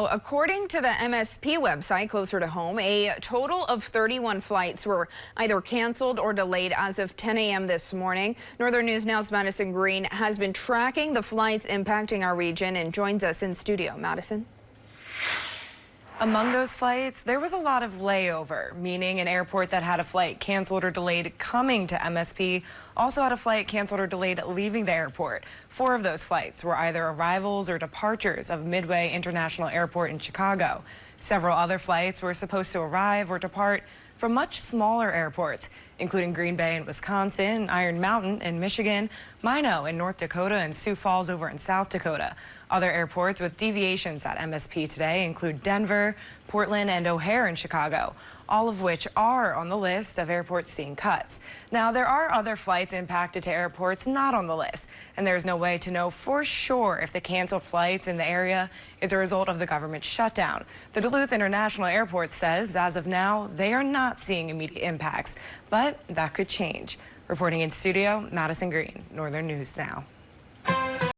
According to the MSP website closer to home, a total of 31 flights were either canceled or delayed as of 10 a.m. this morning. Northern News Now's Madison Green has been tracking the flights impacting our region and joins us in studio. Madison. Among those flights, there was a lot of layover, meaning an airport that had a flight canceled or delayed coming to MSP also had a flight canceled or delayed leaving the airport. 4 of those flights were either arrivals or departures of Midway International Airport in Chicago. Several other flights were supposed to arrive or depart from much smaller airports, including Green Bay in Wisconsin, Iron Mountain in Michigan, Minot in North Dakota, and Sioux Falls over in South Dakota. Other airports with deviations at MSP today include Denver, Portland, and O'Hare in Chicago, all of which are on the list of airports seeing cuts. Now, there are other flights impacted to airports not on the list, and there's no way to know for sure if the canceled flights in the area is a result of the government shutdown. The Duluth International Airport says, as of now, they are not seeing immediate impacts, but that could change. Reporting in studio, Madison Green, Northern News Now.